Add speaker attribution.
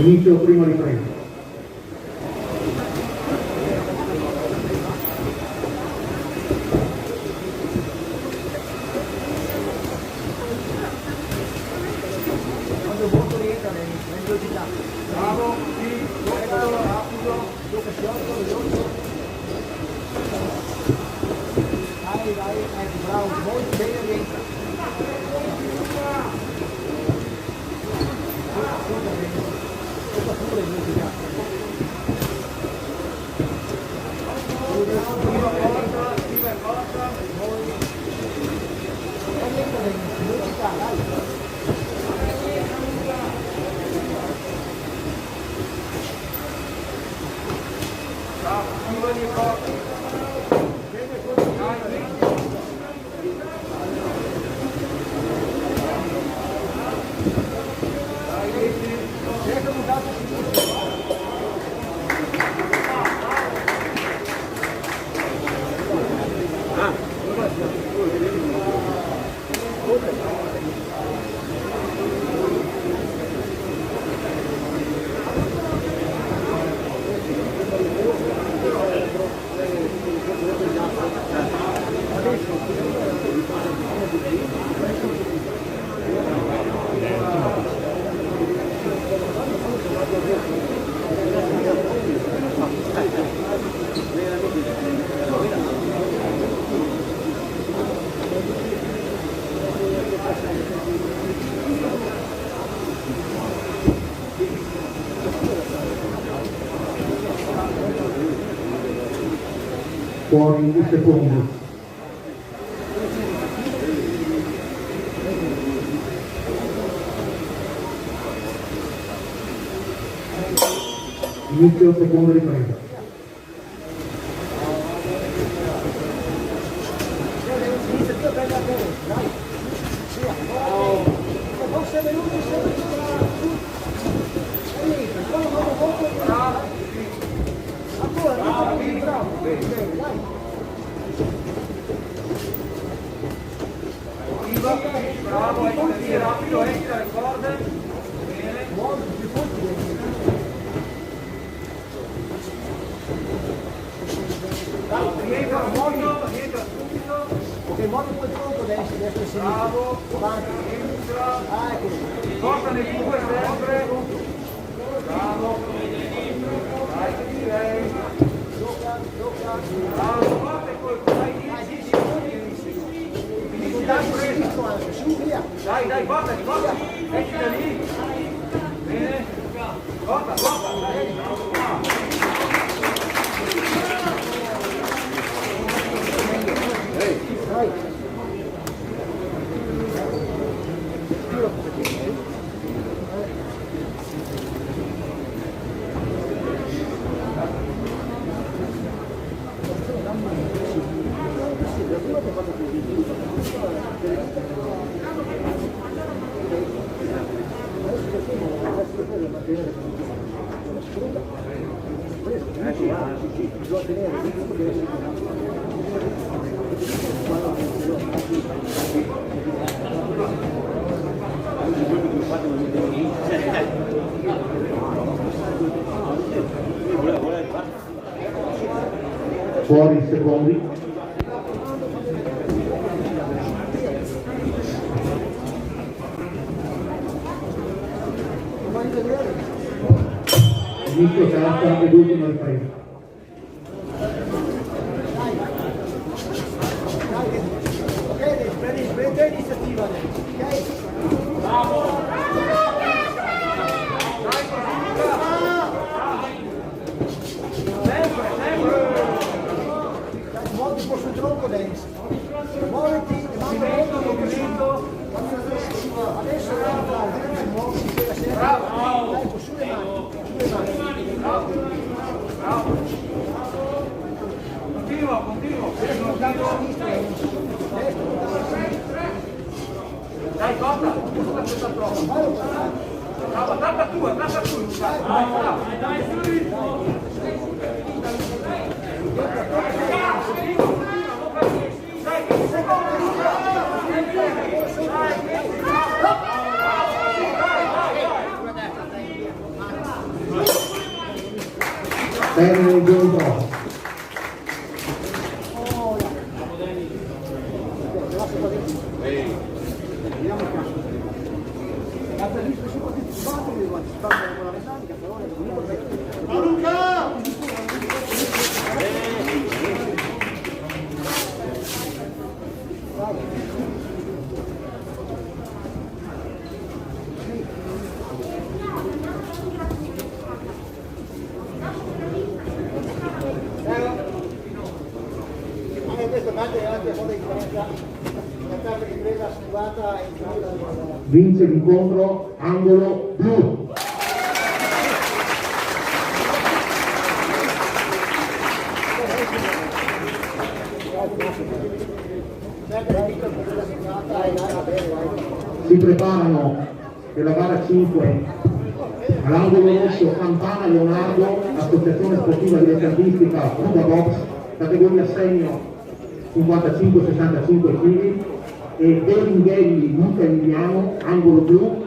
Speaker 1: Inizio prima ripresa.
Speaker 2: Quando il voto rientra nel velocità. Bravo, sì, rapido, dopo si vai, ecco, bravo, molto bene, rientra. Pure
Speaker 1: Fuori un secondo. Inizio seconda ripresa.
Speaker 2: Bravo, è così, rapido, extra, ricorda. Bene. Rientra subito.
Speaker 3: Ok, muovi quel tronco destra, destra e sinistra.
Speaker 2: Bravo,
Speaker 3: Avanti.
Speaker 2: entra.
Speaker 3: Ah, ecco.
Speaker 2: Porta nel 2 sempre. Bravo. Vai, che direi. Bravo, forte col dai 10 secondi.
Speaker 3: Su, via.
Speaker 2: Dai, porta. Metti da lì. Bene. Porta.
Speaker 3: Vai.
Speaker 1: Fuori secondi. Inizio terza ed ultima ripresa.
Speaker 3: Ok, prendi l'iniziativa adesso, ok?
Speaker 2: Bravo.
Speaker 3: Muoviti un po' sul tronco destro. Muoviti, movimento. Adesso muoviti per la sera.
Speaker 2: Bravo.
Speaker 3: Ecco, sulle mani.
Speaker 2: Bravo. Continuo. Dai, porta. Questa prova. Bravo, tratta tu. Dai, subito.
Speaker 1: termine il giorno prossimo.
Speaker 3: Anche questa parte anche con la differenza, la carta di presa schivata e
Speaker 1: Vince l'incontro angolo blu. Si preparano per la gara 5 all'angolo rosso Campana Leonardo, associazione sportiva dilettantistica Ruba Box, categoria senior 55-65 kg, e Beringhelli Luca Emiliano, angolo blu,